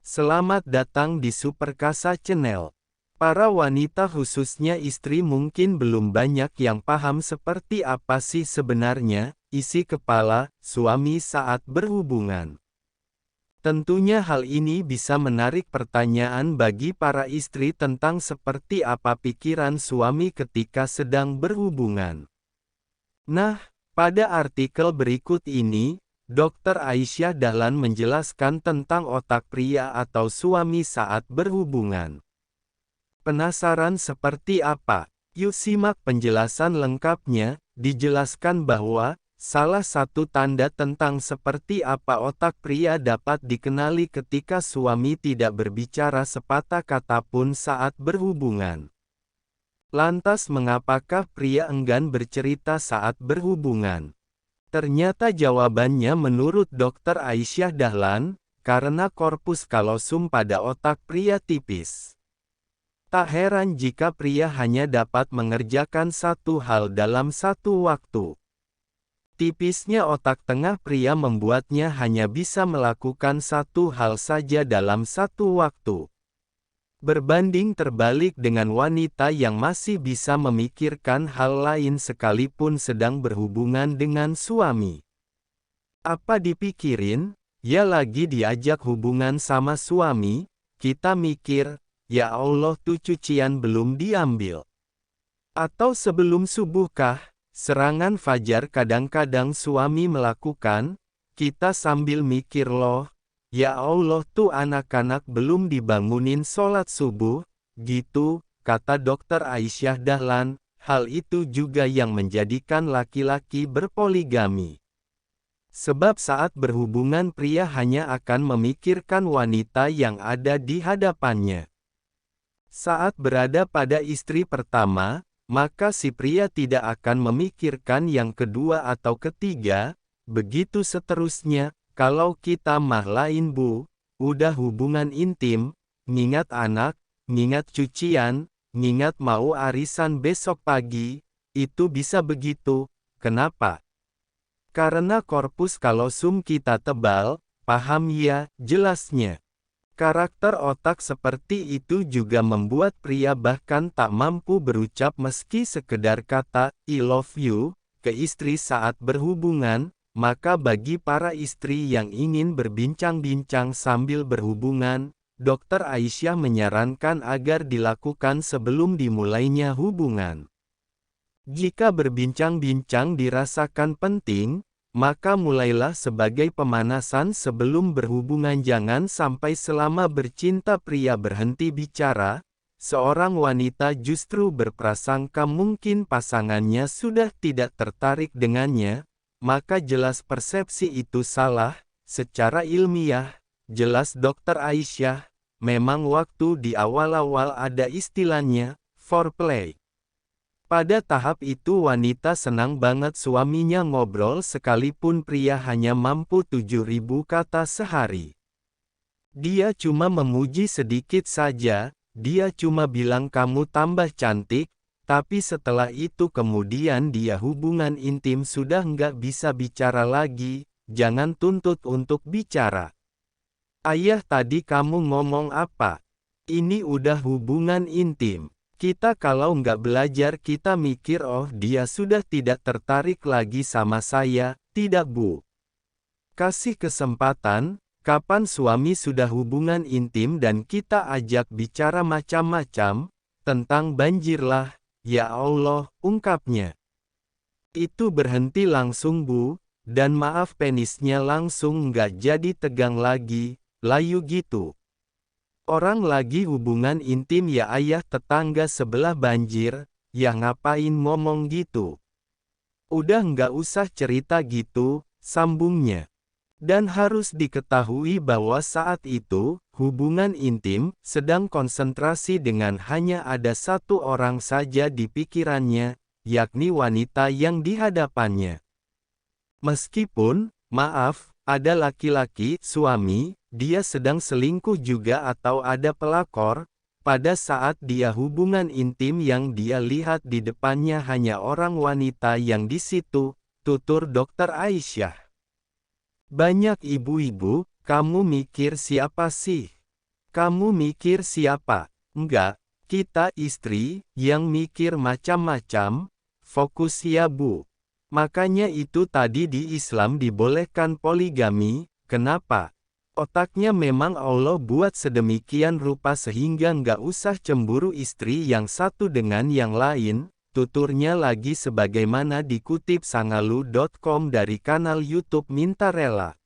Selamat datang di Superkasa Channel. Para wanita khususnya istri mungkin belum banyak yang paham seperti apa sih sebenarnya isi kepala suami saat berhubungan. Tentunya hal ini bisa menarik pertanyaan bagi para istri tentang seperti apa pikiran suami ketika sedang berhubungan. Nah, pada artikel berikut ini, Dr. Aisyah Dahlan menjelaskan tentang otak pria atau suami saat berhubungan. Penasaran seperti apa? Yuk simak penjelasan lengkapnya. Dijelaskan bahwa salah satu tanda tentang seperti apa otak pria dapat dikenali ketika suami tidak berbicara sepatah kata pun saat berhubungan. Lantas mengapakah pria enggan bercerita saat berhubungan? Ternyata jawabannya menurut Dr. Aisyah Dahlan, karena korpus kalosum pada otak pria tipis. Tak heran jika pria hanya dapat mengerjakan satu hal dalam satu waktu. Tipisnya otak tengah pria membuatnya hanya bisa melakukan satu hal saja dalam satu waktu. Berbanding terbalik dengan wanita yang masih bisa memikirkan hal lain sekalipun sedang berhubungan dengan suami. Apa dipikirin? Ya lagi diajak hubungan sama suami, kita mikir, ya Allah tuh cucian belum diambil. Atau sebelum subuhkah, serangan fajar kadang-kadang suami melakukan, kita sambil mikir loh, ya Allah tuh anak-anak belum dibangunin sholat subuh, gitu, kata Dr. Aisyah Dahlan, hal itu juga yang menjadikan laki-laki berpoligami. Sebab saat berhubungan pria hanya akan memikirkan wanita yang ada di hadapannya. Saat berada pada istri pertama, maka si pria tidak akan memikirkan yang kedua atau ketiga, begitu seterusnya. Kalau kita mah lain bu, udah hubungan intim, ngingat anak, ngingat cucian, ngingat mau arisan besok pagi, itu bisa begitu. Kenapa? Karena korpus kalosum kita tebal, paham ya, jelasnya. Karakter otak seperti itu juga membuat pria bahkan tak mampu berucap meski sekedar kata, I love you, ke istri saat berhubungan, maka bagi para istri yang ingin berbincang-bincang sambil berhubungan, Dr. Aisyah menyarankan agar dilakukan sebelum dimulainya hubungan. Jika berbincang-bincang dirasakan penting, maka mulailah sebagai pemanasan sebelum berhubungan. Jangan sampai selama bercinta pria berhenti bicara, seorang wanita justru berprasangka mungkin pasangannya sudah tidak tertarik dengannya, maka jelas persepsi itu salah. Secara ilmiah, jelas Dr. Aisyah, memang waktu di awal-awal ada istilahnya, foreplay. Pada tahap itu wanita senang banget suaminya ngobrol sekalipun pria hanya mampu 7.000 kata sehari. Dia cuma memuji sedikit saja, dia cuma bilang kamu tambah cantik, tapi setelah itu kemudian dia hubungan intim sudah nggak bisa bicara lagi, jangan tuntut untuk bicara. Ayah tadi kamu ngomong apa? Ini udah hubungan intim. Kita kalau nggak belajar kita mikir oh dia sudah tidak tertarik lagi sama saya, tidak bu. Kasih kesempatan, kapan suami sudah hubungan intim dan kita ajak bicara macam-macam, tentang banjir lah, ya Allah, ungkapnya. Itu berhenti langsung bu, dan maaf penisnya langsung nggak jadi tegang lagi, layu gitu. Orang lagi hubungan intim ya ayah tetangga sebelah banjir, ya ngapain ngomong gitu. Udah nggak usah cerita gitu, sambungnya. Dan harus diketahui bahwa saat itu, hubungan intim, sedang konsentrasi dengan hanya ada satu orang saja di pikirannya, yakni wanita yang di hadapannya. Meskipun, maaf, ada laki-laki, suami, dia sedang selingkuh juga atau ada pelakor, pada saat dia hubungan intim yang dia lihat di depannya hanya orang wanita yang di situ, tutur Dr. Aisyah. Banyak ibu-ibu, kamu mikir siapa sih? Kamu mikir siapa? Enggak, kita istri, yang mikir macam-macam. Fokus ya Bu. Makanya itu tadi di Islam dibolehkan poligami, kenapa? Otaknya memang Allah buat sedemikian rupa sehingga nggak usah cemburu istri yang satu dengan yang lain, tuturnya lagi sebagaimana dikutip sangalu.com dari kanal YouTube Minta Rela.